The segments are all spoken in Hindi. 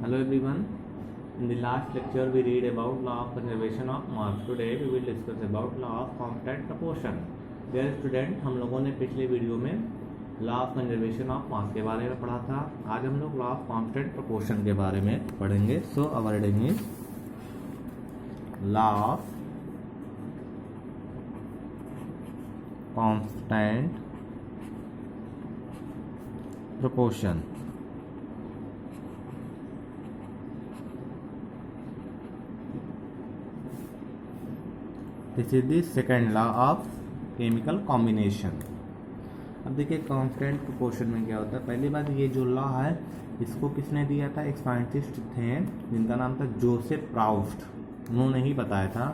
Hello everyone. In the last lecture we read about law of conservation of mass. Today we will discuss about law of constant proportion. Dear student, हम लोगों ने पिछले वीडियो में law of conservation of mass के बारे में पढ़ा था. आज हम लोग लॉ ऑफ कांस्टेंट प्रोपोर्शन के बारे में पढ़ेंगे. So our heading is law of constant proportion. This is the second law of chemical combination. अब देखिए कांस्टेंट प्रोपोर्शन में क्या होता है. पहली बात, ये जो लॉ है इसको किसने दिया था? एक साइंटिस्ट थे जिनका नाम था जोसेफ प्राउस्ट. उन्होंने ही बताया था.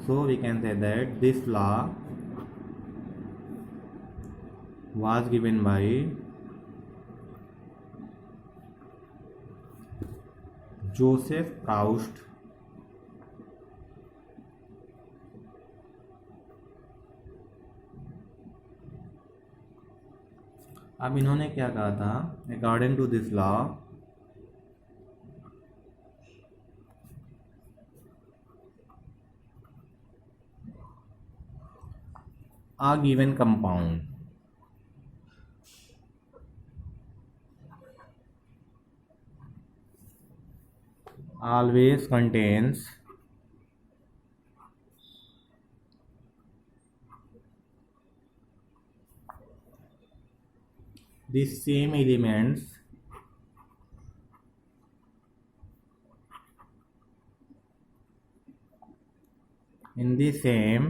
So we can say that this law was given by Joseph Proust अब इन्होंने क्या कहा था? According to this law a given compound always contains the same elements in the same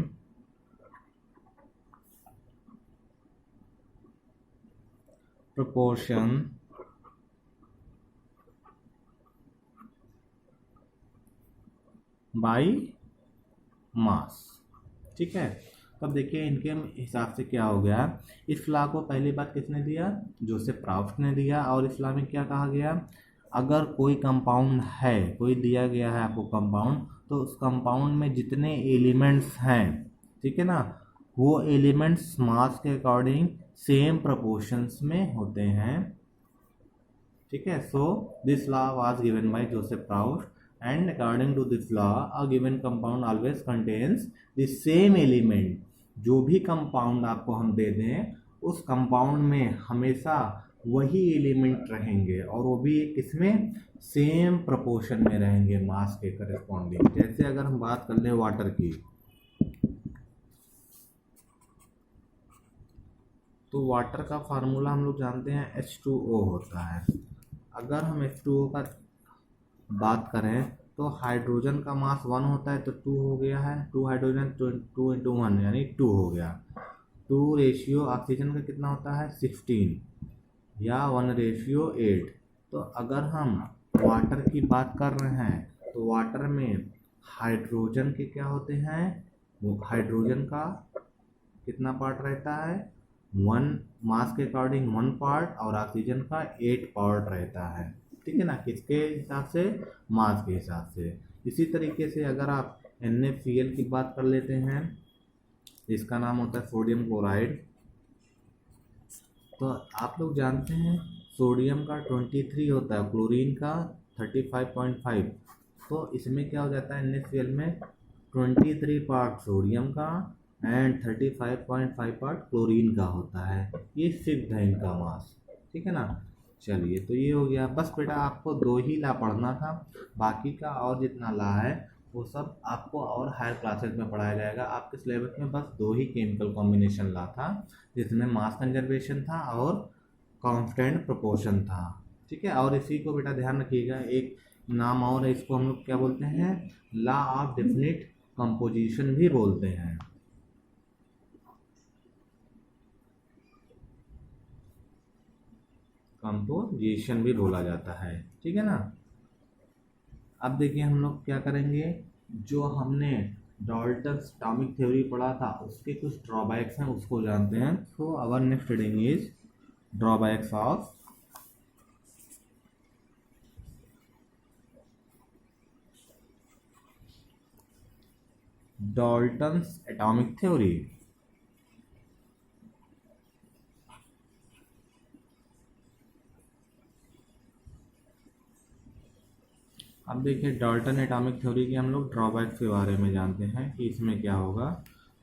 proportion by mass. ठीक है. तब देखिए इनके हिसाब से क्या हो गया. इस लॉ को पहली बात किसने दिया? जोसेफ प्राउस्ट ने दिया. और इस लॉ में क्या कहा गया? अगर कोई कंपाउंड है, कोई दिया गया है आपको कंपाउंड, तो उस कंपाउंड में जितने एलिमेंट्स हैं, ठीक है ना, वो एलिमेंट्स मास के अकॉर्डिंग सेम प्रोपोर्शंस में होते हैं. ठीक है. So this law was given by Joseph Proust. And according to this law, a given compound always contains the same element. जो भी कंपाउंड आपको हम दे दें, उस कंपाउंड में हमेशा वही एलिमेंट रहेंगे और वो भी किसमें? सेम प्रोपोर्शन में रहेंगे मास के करस्पॉन्डिंग. जैसे अगर हम बात कर लें वाटर की, तो वाटर का फार्मूला हम लोग जानते हैं H2O होता है. अगर हम H2O का बात करें तो हाइड्रोजन का मास 1 होता है, तो 2 हो गया है. 2 हाइड्रोजन 2 इंटू 1 यानी 2 हो गया. 2 रेशियो ऑक्सीजन का कितना होता है? 16 या 1 रेशियो 8. तो अगर हम वाटर की बात कर रहे हैं तो वाटर में हाइड्रोजन के क्या होते हैं? वो हाइड्रोजन का कितना पार्ट रहता है? 1 मास के अकॉर्डिंग 1 पार्ट और ऑक्सीजन का 8 पार्ट रहता है. ठीक है ना. किसके हिसाब से? मास के हिसाब से. इसी तरीके से अगर आप NaCl की बात कर लेते हैं, इसका नाम होता है सोडियम क्लोराइड. तो आप लोग जानते हैं सोडियम का 23 होता है, क्लोरीन का 35.5. तो इसमें क्या हो जाता है? NaCl में 23 पार्ट सोडियम का एंड 35.5 पार्ट क्लोरीन का होता है. ये सिद्ध है इनका मास. ठीक है ना. चलिए, तो ये हो गया. बस बेटा आपको 2 ही ला पढ़ना था. बाकी का और जितना ला है वो सब आपको और हायर क्लासेस में पढ़ाया जाएगा. आपके सिलेबस में बस 2 ही केमिकल कॉम्बिनेशन ला था, जिसमें मास कंजर्वेशन था और कांस्टेंट प्रोपोर्शन था. ठीक है. और इसी को बेटा ध्यान रखिएगा, एक नाम और है, इसको हम लोग क्या बोलते हैं? लॉ ऑफ डेफिनिट कंपोजिशन भी बोलते हैं. कंपोजिशन भी बोला जाता है. ठीक है ना. अब देखिए हम लोग क्या करेंगे, जो हमने डाल्टन्स एटॉमिक थ्योरी पढ़ा था उसके कुछ ड्रॉबैक्स हैं, उसको जानते हैं. So our next reading is drawbacks of Dalton's atomic theory. अब देखिए डाल्टन एटॉमिक थ्योरी के हम लोग ड्रॉबैक्स के बारे में जानते हैं कि इसमें क्या होगा।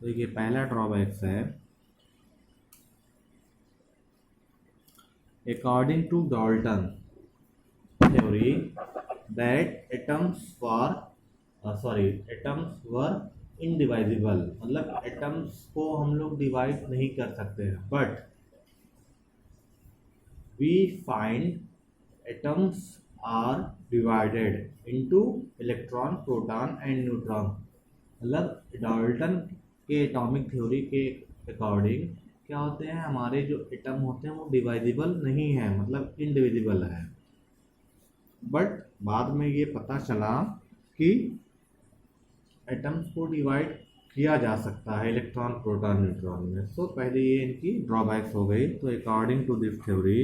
तो देखिए पहला ड्रॉबैक्स है, according to Dalton theory that atoms were indivisible, मतलब एटम्स को हम लोग डिवाइड नहीं कर सकते हैं, but we find atoms are divided into electron, proton and neutron। मतलब डाल्टन के एटॉमिक थ्योरी के अकॉर्डिंग क्या होते हैं, हमारे जो एटम होते हैं वो डिवाइजिबल नहीं है, मतलब इनडिविजिबल है। बट बाद में ये पता चला कि एटम्स को डिवाइड किया जा सकता है इलेक्ट्रॉन, प्रोटॉन, न्यूट्रॉन में। सो पहले ये इनकी ड्रॉबैक्स हो गई। तो according to this theory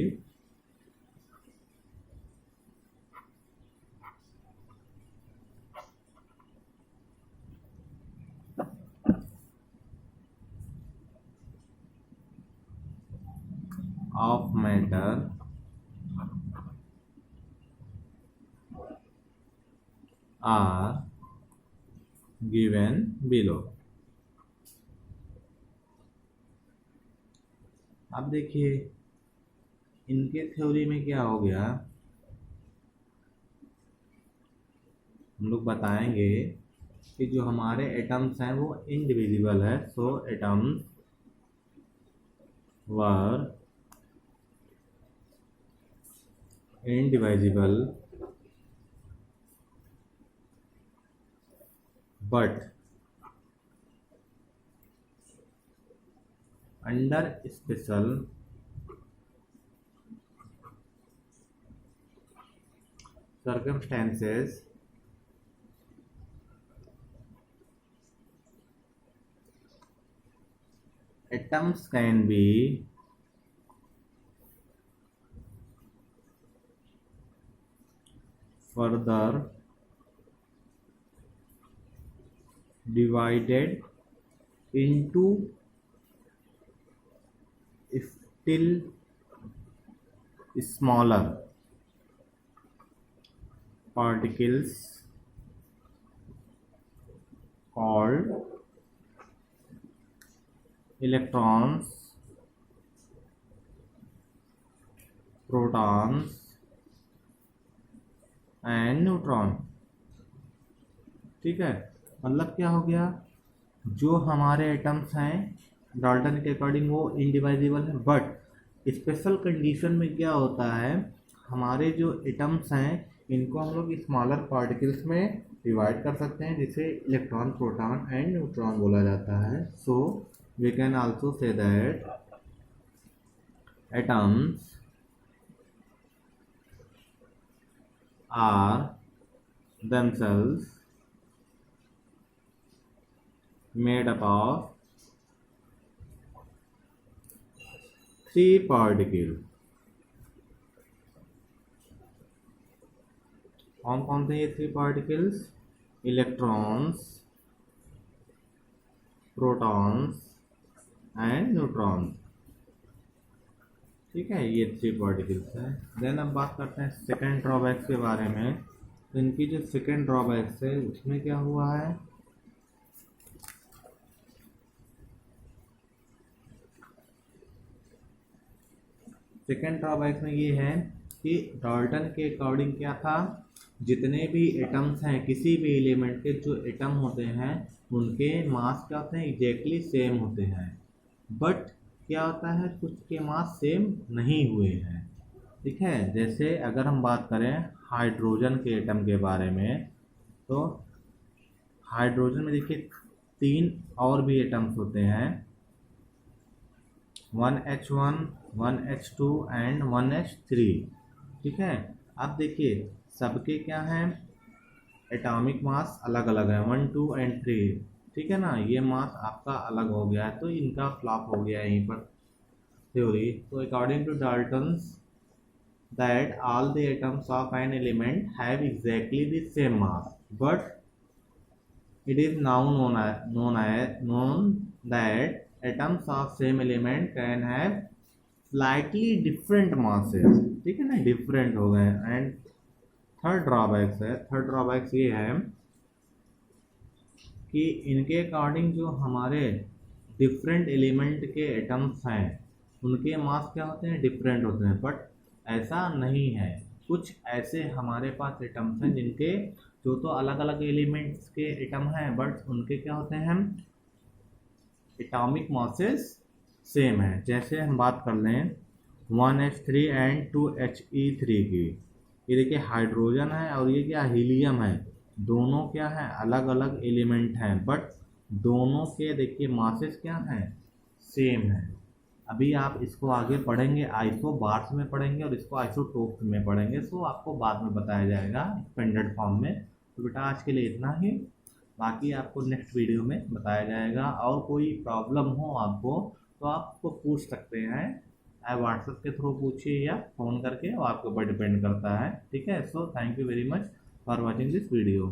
of matter are given below। अब देखिए इनके थ्योरी में क्या हो गया, हम लोग बताएंगे कि जो हमारे एटम्स हैं वो इनडिविजिबल है। So atoms were indivisible but under special circumstances atoms can be further divided into still smaller particles called electrons, protons and neutron. ठीक है, मतलब क्या हो गया, जो हमारे एटम्स हैं डाल्टन के अकॉर्डिंग वो इनडिवाइजिबल है, बट स्पेशल कंडीशन में क्या होता है, हमारे जो एटम्स हैं इनको हम लोग स्मॉलर पार्टिकल्स में डिवाइड कर सकते हैं, जिसे इलेक्ट्रॉन, प्रोटॉन एंड न्यूट्रॉन बोला जाता है। So we can also say that atoms are themselves made up of 3 particles। कौन थे ये 3 particles? Electrons, protons and neutrons. ठीक है, ये 3 पार्टिकल्स हैं। देन अब बात करते हैं सेकेंड ड्रॉबैक्स के बारे में। तो इनकी जो सेकेंड ड्रॉबैक्स है उसमें क्या हुआ है, सेकेंड ड्रॉबैक में ये है कि डाल्टन के अकॉर्डिंग क्या था, जितने भी एटम्स हैं किसी भी एलिमेंट के जो एटम होते हैं उनके मास क्या होते हैं, एग्जैक्टली सेम होते हैं। बट क्या होता है, कुछ के मास सेम नहीं हुए हैं। ठीक है, जैसे अगर हम बात करें हाइड्रोजन के एटम के बारे में, तो हाइड्रोजन में देखिए 3 और भी एटम्स होते हैं, 1H1, 1H2 एंड 1H3। ठीक है, अब देखिए सबके क्या हैं, एटॉमिक मास अलग अलग है, 1, 2 एंड 3। ठीक है ना, ये मास आपका अलग हो गया है, तो इनका फ्लॉप हो गया यहीं पर थ्योरी। तो according to Dalton's that all the atoms of an element have exactly the same mass, but it is now known that atoms of same element can have slightly different masses। ठीक है ना, डिफरेंट हो गए। एंड थर्ड ड्रॉबैक्स ये है कि इनके अकॉर्डिंग जो हमारे डिफरेंट एलिमेंट के एटम्स हैं उनके मास क्या होते हैं, डिफरेंट होते हैं। बट ऐसा नहीं है, कुछ ऐसे हमारे पास एटम्स हैं जिनके जो तो अलग अलग एलिमेंट्स के एटम हैं बट उनके क्या होते हैं, एटॉमिक मासेस सेम है। जैसे हम बात कर लें 1s3 एंड 2he3 की, ये देखिए हाइड्रोजन है और ये क्या हीलियम है, दोनों क्या है अलग अलग एलिमेंट हैं बट दोनों के देखिए मासेस क्या हैं, सेम है। अभी आप इसको आगे पढ़ेंगे, आइसोबार्स में पढ़ेंगे और इसको आइसोटोप्स में पढ़ेंगे, सो आपको बाद में बताया जाएगा एक्सपेंडेड फॉर्म में। तो बेटा आज के लिए इतना ही, बाकी आपको नेक्स्ट वीडियो में बताया जाएगा। और कोई प्रॉब्लम हो आपको तो आपको पूछ सकते हैं, आप व्हाट्सएप के थ्रू पूछिए या फ़ोन करके, वो आपके ऊपर डिपेंड करता है। ठीक है, so thank you very much for watching this video.